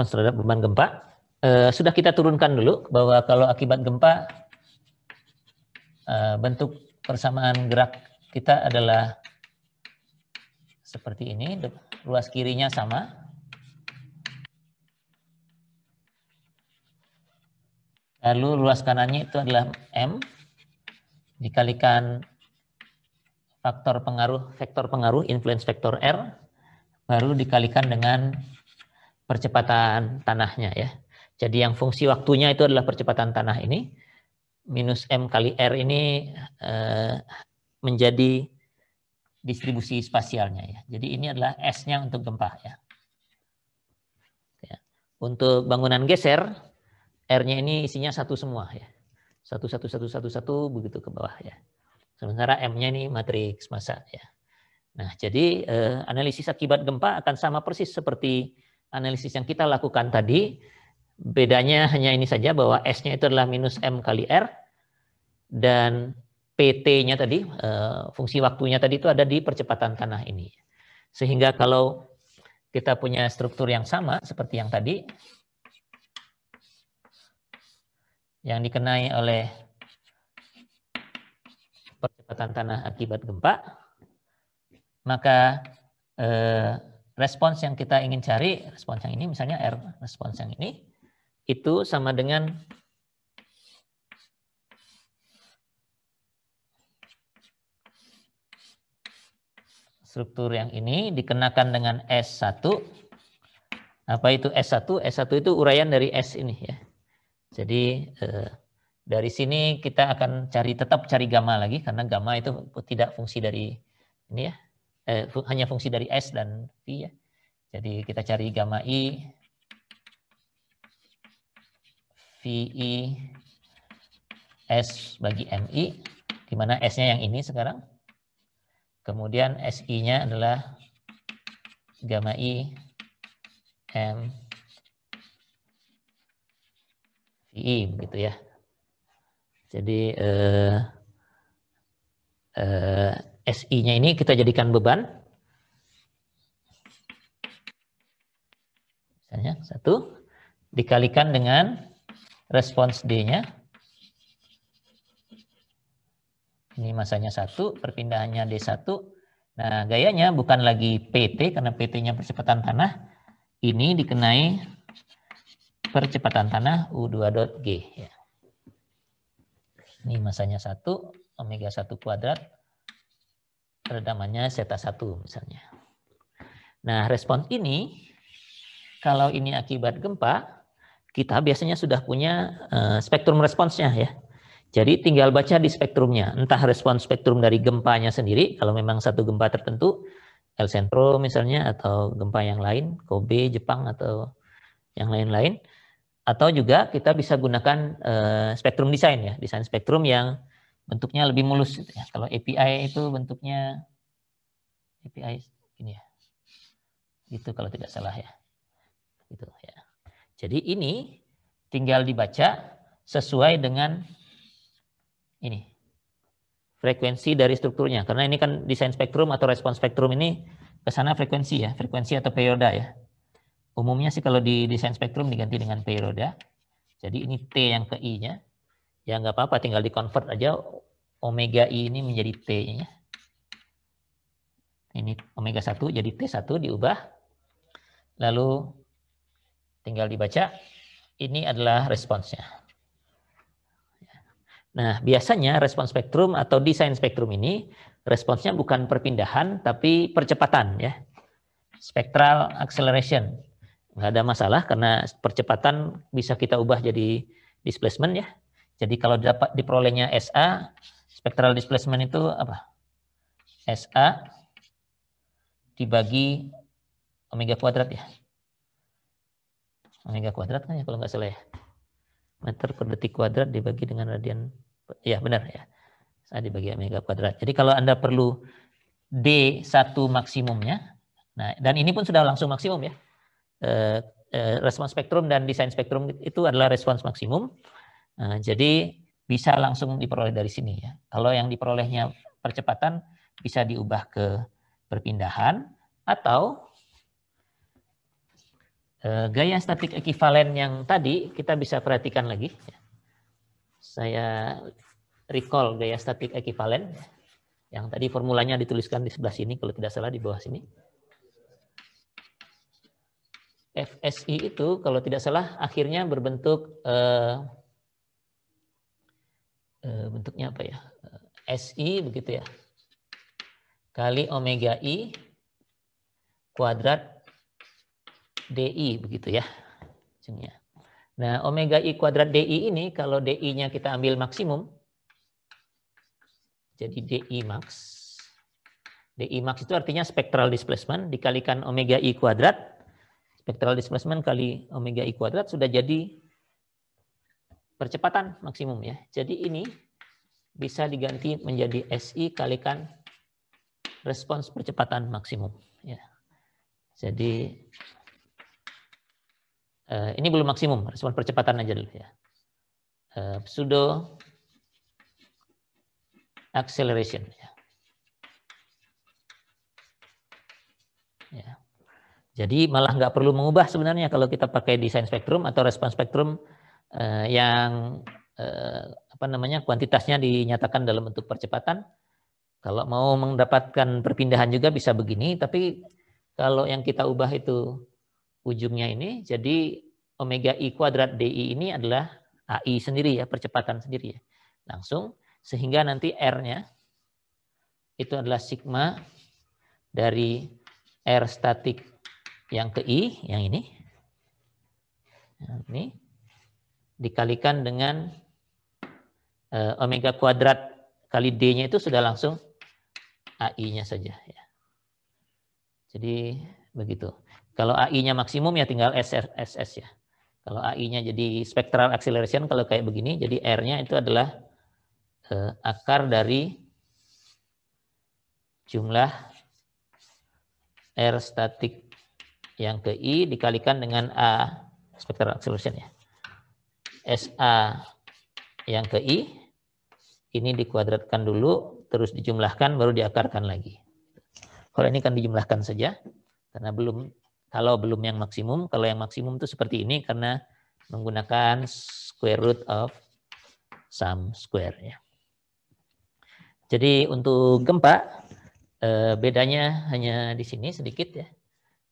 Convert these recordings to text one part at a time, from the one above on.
terhadap beban gempa. Sudah kita turunkan dulu bahwa kalau akibat gempa bentuk persamaan gerak kita adalah seperti ini, ruas kirinya sama. Lalu ruas kanannya itu adalah M dikalikan vektor pengaruh, influence vektor R, baru dikalikan dengan percepatan tanahnya ya. Jadi yang fungsi waktunya itu adalah percepatan tanah ini, minus M kali R ini menjadi distribusi spasialnya ya. Jadi ini adalah S-nya untuk gempa ya. Untuk bangunan geser, R-nya ini isinya satu semua ya. Satu begitu ke bawah ya. Sementara M-nya ini matriks massa ya. Nah, jadi analisis akibat gempa akan sama persis seperti analisis yang kita lakukan tadi. Bedanya hanya ini saja bahwa S-nya itu adalah minus M kali R dan PT-nya tadi, fungsi waktunya tadi itu ada di percepatan tanah ini. Sehingga kalau kita punya struktur yang sama seperti yang tadi, yang dikenai oleh percepatan tanah akibat gempa, maka respons yang kita ingin cari, respons yang ini misalnya R, respons yang ini, itu sama dengan struktur yang ini dikenakan dengan S1. Apa itu S1? S1 itu uraian dari S ini ya. Jadi dari sini kita akan tetap cari gamma lagi, karena gamma itu tidak fungsi dari ini ya, hanya fungsi dari S dan V ya. Jadi kita cari gamma I, VI, S bagi MI, di mana S-nya yang ini sekarang. Kemudian SI-nya adalah gamma I, M, VI, begitu ya. Jadi SI-nya ini kita jadikan beban. Misalnya 1 dikalikan dengan respons D-nya. Ini masanya 1, perpindahannya D1. Nah, gayanya bukan lagi PT, karena PT-nya percepatan tanah. Ini dikenai percepatan tanah U2 dot G. Ya. Ini masanya 1, omega 1 kuadrat. Redamannya zeta 1 misalnya. Nah, respons ini, kalau ini akibat gempa, kita biasanya sudah punya spektrum responsnya ya. Jadi tinggal baca di spektrumnya, entah respons spektrum dari gempanya sendiri, kalau memang satu gempa tertentu, El Centro misalnya, atau gempa yang lain, Kobe, Jepang, atau yang lain-lain, atau juga kita bisa gunakan spektrum desain ya, desain spektrum yang bentuknya lebih mulus gitu ya. Kalau API itu bentuknya API gini ya, gitu kalau tidak salah ya, gitu ya. Jadi ini tinggal dibaca sesuai dengan ini frekuensi dari strukturnya, karena ini kan desain spektrum atau respons spektrum ini ke sana frekuensi ya, frekuensi atau perioda ya. Umumnya sih kalau di desain spektrum diganti dengan perioda. Jadi ini T yang ke I-nya. Ya nggak apa-apa, tinggal di-convert aja omega I ini menjadi T-nya. Ini omega 1 jadi T1 diubah. Lalu tinggal dibaca, ini adalah responsnya. Nah, biasanya respons spektrum atau desain spektrum ini responsnya bukan perpindahan tapi percepatan ya. Spectral acceleration. Nggak ada masalah karena percepatan bisa kita ubah jadi displacement ya. Jadi kalau dapat diperolehnya SA, spectral displacement itu apa? SA dibagi omega kuadrat ya. Omega kuadrat kan ya kalau nggak salah ya. Meter per detik kuadrat dibagi dengan radian. Ya benar ya. SA dibagi omega kuadrat. Jadi kalau Anda perlu D1 maksimumnya, nah dan ini pun sudah langsung maksimum ya. Respons spektrum dan desain spektrum itu adalah respons maksimum. Jadi bisa langsung diperoleh dari sini ya. Kalau yang diperolehnya percepatan bisa diubah ke perpindahan atau Gaya statik ekivalen yang tadi kita bisa perhatikan lagi. Saya recall gaya statik ekivalen. Yang tadi formulanya dituliskan di sebelah sini, kalau tidak salah di bawah sini. FSI itu kalau tidak salah akhirnya berbentuk bentuknya apa ya? SI begitu ya. Kali omega I kuadrat DI begitu ya. Nah, omega I kuadrat DI ini kalau DI-nya kita ambil maksimum, jadi DI max. DI max itu artinya spectral displacement dikalikan omega I kuadrat. Spectral displacement kali omega I kuadrat sudah jadi percepatan maksimum ya. Jadi ini bisa diganti menjadi SI kalikan respons percepatan maksimum ya. Jadi ini belum maksimum, respon percepatan aja dulu ya. Pseudo acceleration ya. Ya. Jadi malah nggak perlu mengubah sebenarnya kalau kita pakai desain spektrum atau respons spektrum yang kuantitasnya dinyatakan dalam bentuk percepatan. Kalau mau mendapatkan perpindahan juga bisa begini, tapi kalau yang kita ubah itu ujungnya ini, jadi omega I kuadrat DI ini adalah AI sendiri ya, percepatan sendiri ya. Langsung, sehingga nanti R-nya itu adalah sigma dari R statik yang ke I, yang ini. Ini dikalikan dengan omega kuadrat kali D-nya itu sudah langsung AI-nya saja ya. Jadi begitu. Kalau AI-nya maksimum ya tinggal SS ya. Kalau AI-nya jadi spectral acceleration kalau kayak begini, jadi R-nya itu adalah akar dari jumlah R statik yang ke I dikalikan dengan A spectral acceleration ya. SA yang ke I ini dikuadratkan dulu, terus dijumlahkan baru diakarkan lagi. Kalau ini kan dijumlahkan saja karena kalau belum yang maksimum. Kalau yang maksimum itu seperti ini karena menggunakan square root of sum square ya. Jadi untuk gempa bedanya hanya di sini sedikit ya.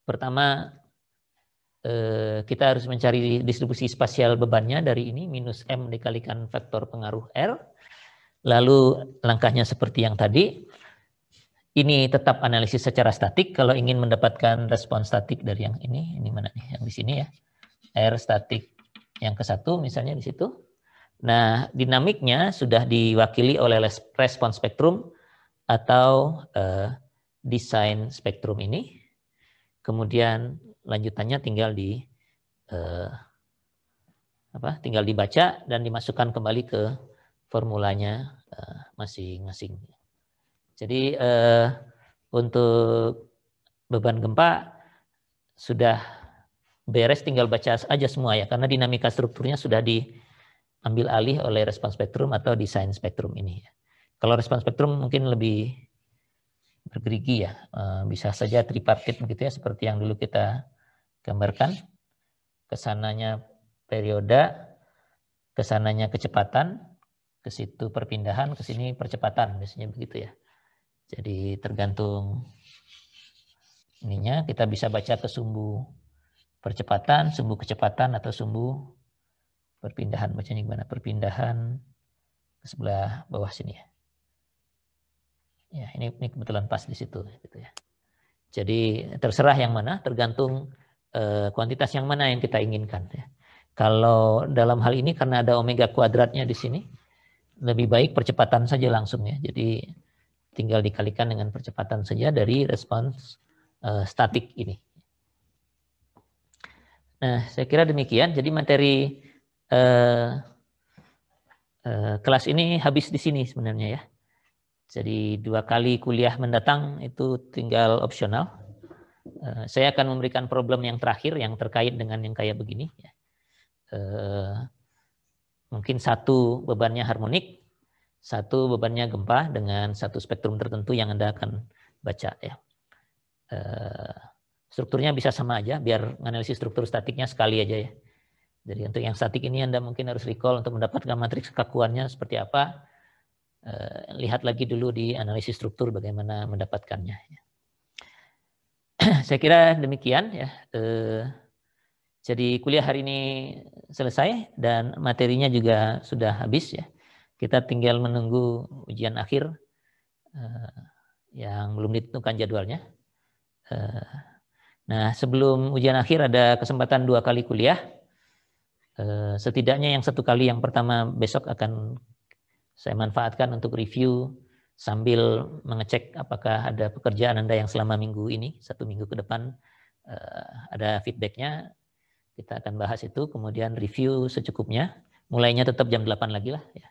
Pertama kita harus mencari distribusi spasial bebannya dari ini minus M dikalikan faktor pengaruh R. Lalu langkahnya seperti yang tadi. Ini tetap analisis secara statik. Kalau ingin mendapatkan respons statik dari yang ini mana nih? Yang di sini ya. R statik yang ke-1 misalnya di situ. Nah, dinamiknya sudah diwakili oleh respons spektrum atau desain spektrum ini. Kemudian lanjutannya tinggal dibaca dan dimasukkan kembali ke formulanya masing-masing. Jadi untuk beban gempa sudah beres, tinggal baca aja semua ya, karena dinamika strukturnya sudah diambil alih oleh respons spektrum atau desain spektrum ini. Kalau respons spektrum mungkin lebih bergerigi ya, bisa saja tripartit begitu ya, seperti yang dulu kita gambarkan. Kesananya periode, kesananya kecepatan, ke situ perpindahan, ke sini percepatan, biasanya begitu ya. Jadi tergantung ininya, kita bisa baca ke sumbu percepatan, sumbu kecepatan, atau sumbu perpindahan. Bacanya gimana? Perpindahan ke sebelah bawah sini ya. Ya, ini kebetulan pas di situ gitu ya. Jadi terserah yang mana, tergantung kuantitas yang mana yang kita inginkan ya. Kalau dalam hal ini karena ada omega kuadratnya di sini, lebih baik percepatan saja langsung ya. Jadi tinggal dikalikan dengan percepatan saja dari respons statik ini. Nah, saya kira demikian. Jadi materi kelas ini habis di sini sebenarnya ya. Jadi 2 kali kuliah mendatang itu tinggal opsional. Saya akan memberikan problem yang terakhir yang terkait dengan yang kayak begini. Mungkin 1 bebannya harmonik, 1 bebannya gempa dengan 1 spektrum tertentu yang Anda akan baca ya. strukturnya bisa sama aja, biar analisis struktur statiknya sekali aja ya. Jadi untuk yang statik ini Anda mungkin harus recall untuk mendapatkan matriks kekakuannya seperti apa. Lihat lagi dulu di analisis struktur bagaimana mendapatkannya. Saya kira demikian ya. Jadi kuliah hari ini selesai dan materinya juga sudah habis ya. Kita tinggal menunggu ujian akhir yang belum ditentukan jadwalnya. Nah, sebelum ujian akhir ada kesempatan 2 kali kuliah. Setidaknya yang 1 kali yang pertama besok akan saya manfaatkan untuk review sambil mengecek apakah ada pekerjaan Anda yang selama minggu ini, 1 minggu ke depan ada feedbacknya. Kita akan bahas itu, kemudian review secukupnya. Mulainya tetap jam 8 lagi lah, ya.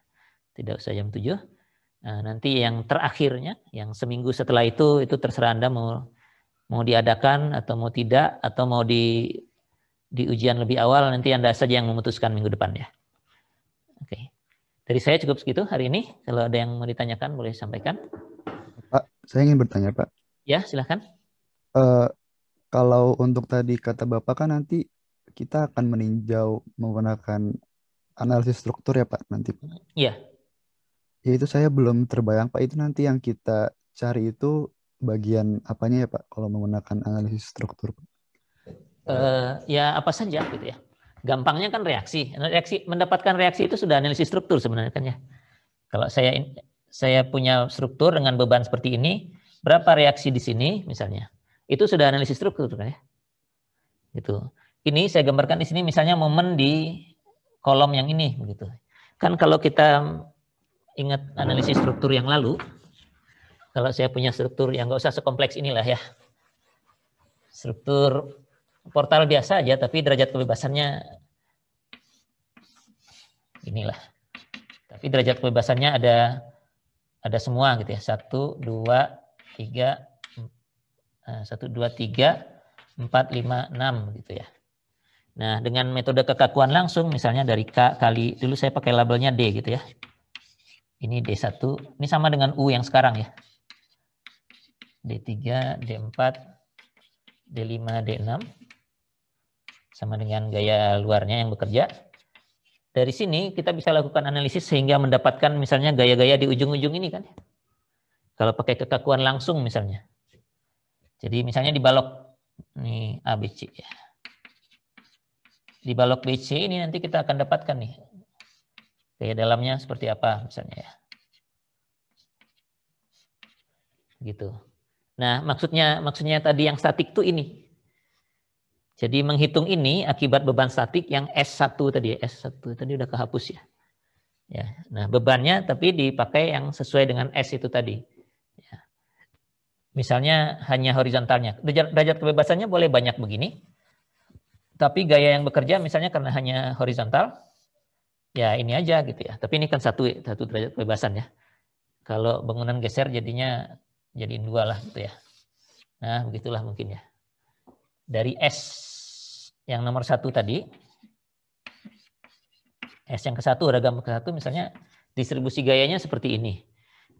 Tidak usah jam 7. Nah, nanti yang terakhirnya, yang seminggu setelah itu terserah Anda mau diadakan atau mau tidak, atau mau di ujian lebih awal, nanti Anda saja yang memutuskan minggu depan ya. Oke. Dari saya cukup segitu hari ini. Kalau ada yang mau ditanyakan boleh sampaikan. Pak, saya ingin bertanya, Pak. Ya, silahkan. Kalau untuk tadi kata Bapak kan nanti kita akan meninjau menggunakan analisis struktur ya Pak nanti. Iya. Ya itu saya belum terbayang Pak, itu nanti yang kita cari itu bagian apanya ya Pak kalau menggunakan analisis struktur. Ya apa saja gitu ya. Gampangnya kan reaksi. Mendapatkan reaksi itu sudah analisis struktur sebenarnya kan ya. Kalau saya punya struktur dengan beban seperti ini, berapa reaksi di sini misalnya. Itu sudah analisis struktur kan ya. Gitu. Ini saya gambarkan di sini misalnya momen di kolom yang ini begitu. Kan kalau kita ingat analisis struktur yang lalu, kalau saya punya struktur yang nggak usah sekompleks inilah ya. Struktur portal biasa aja tapi derajat kebebasannya inilah. Tapi derajat kebebasannya ada semua gitu ya. 1, 2, 3, 1, 2, 3, 4, 5, 6 gitu ya. Nah, dengan metode kekakuan langsung misalnya dari K kali, dulu saya pakai labelnya D gitu ya. Ini D1, ini sama dengan U yang sekarang ya. D3, D4, D5, D6. Sama dengan gaya luarnya yang bekerja. Dari sini kita bisa lakukan analisis sehingga mendapatkan misalnya gaya-gaya di ujung-ujung ini kan. Kalau pakai kekakuan langsung misalnya. Jadi misalnya di balok nih ABC ya. Di balok BC ini nanti kita akan dapatkan nih gaya dalamnya seperti apa misalnya ya. Gitu. Nah, maksudnya tadi yang statik tuh ini. Jadi menghitung ini akibat beban statik yang S1 tadi, S1 tadi udah kehapus ya. Ya, nah bebannya tapi dipakai yang sesuai dengan S itu tadi. Ya. Misalnya hanya horizontalnya. Derajat kebebasannya boleh banyak begini. Tapi gaya yang bekerja misalnya karena hanya horizontal, ya ini aja gitu ya. Tapi ini kan satu derajat kebebasan ya. Kalau bangunan geser jadinya jadiin 2 lah gitu ya. Nah begitulah mungkin ya. Dari S yang nomor 1 tadi, S yang ke-1, ragam ke-1 misalnya distribusi gayanya seperti ini.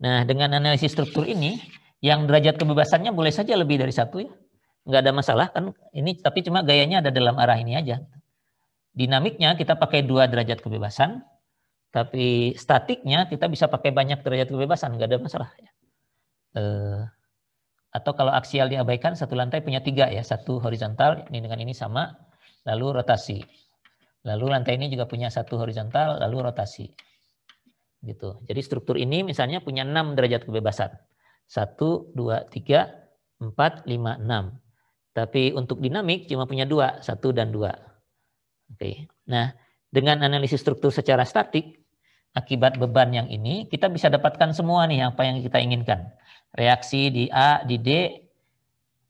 Nah dengan analisis struktur ini, yang derajat kebebasannya boleh saja lebih dari 1 ya. Nggak ada masalah kan ini, tapi cuma gayanya ada dalam arah ini aja. Dinamiknya kita pakai 2 derajat kebebasan, tapi statiknya kita bisa pakai banyak derajat kebebasan, nggak ada masalah ya. Atau kalau aksial diabaikan, satu lantai punya 3 ya, 1 horizontal, ini dengan ini sama, lalu rotasi. Lalu lantai ini juga punya 1 horizontal, lalu rotasi. Gitu. Jadi struktur ini misalnya punya 6 derajat kebebasan. 1, 2, 3, 4, 5, 6. Tapi untuk dinamik cuma punya 2, 1 dan 2. Oke. Nah, dengan analisis struktur secara statik, akibat beban yang ini, kita bisa dapatkan semua nih apa yang kita inginkan. Reaksi di A, di D,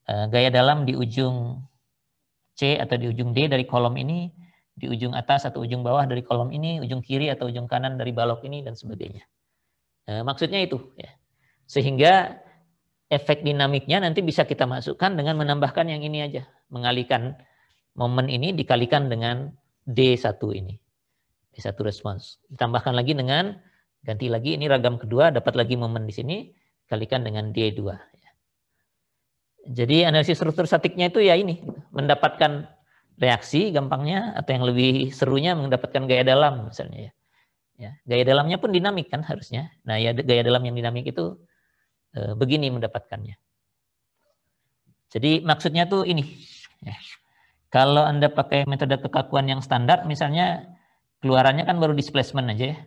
gaya dalam di ujung C atau di ujung D dari kolom ini, di ujung atas atau ujung bawah dari kolom ini, ujung kiri atau ujung kanan dari balok ini, dan sebagainya. Maksudnya itu. Ya. Sehingga efek dinamiknya nanti bisa kita masukkan dengan menambahkan yang ini aja. Mengalihkan momen ini dikalikan dengan D1 ini. D1 respons. Ditambahkan lagi dengan, ganti lagi ini ragam kedua, dapat lagi momen di sini, kalikan dengan D2. Jadi analisis struktur statiknya itu ya ini, mendapatkan reaksi gampangnya, atau yang lebih serunya mendapatkan gaya dalam misalnya ya. Ya, gaya dalamnya pun dinamik kan harusnya. Nah, ya gaya dalam yang dinamik itu begini mendapatkannya. Jadi maksudnya tuh ini. Ya. Kalau Anda pakai metode kekakuan yang standar, misalnya keluarannya kan baru displacement aja ya.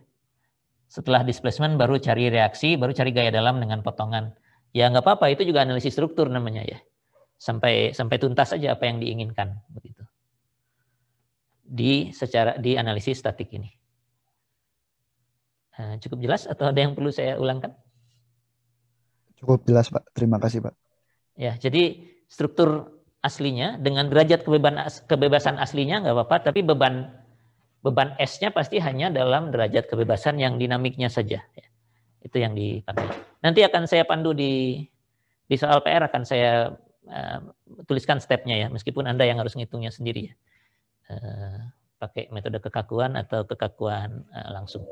Setelah displacement baru cari reaksi, baru cari gaya dalam dengan potongan. Ya nggak apa-apa, itu juga analisis struktur namanya ya. Sampai tuntas saja apa yang diinginkan begitu. Di analisis statik ini. Cukup jelas atau ada yang perlu saya ulangkan? Cukup jelas, Pak. Terima kasih, Pak. Ya, jadi struktur aslinya dengan derajat kebebasan aslinya nggak apa-apa, tapi beban S-nya pasti hanya dalam derajat kebebasan yang dinamiknya saja. Ya. Itu yang dipakai. Nanti akan saya pandu di soal PR, akan saya tuliskan stepnya ya, meskipun Anda yang harus ngitungnya sendiri ya. Pakai metode kekakuan atau kekakuan langsung.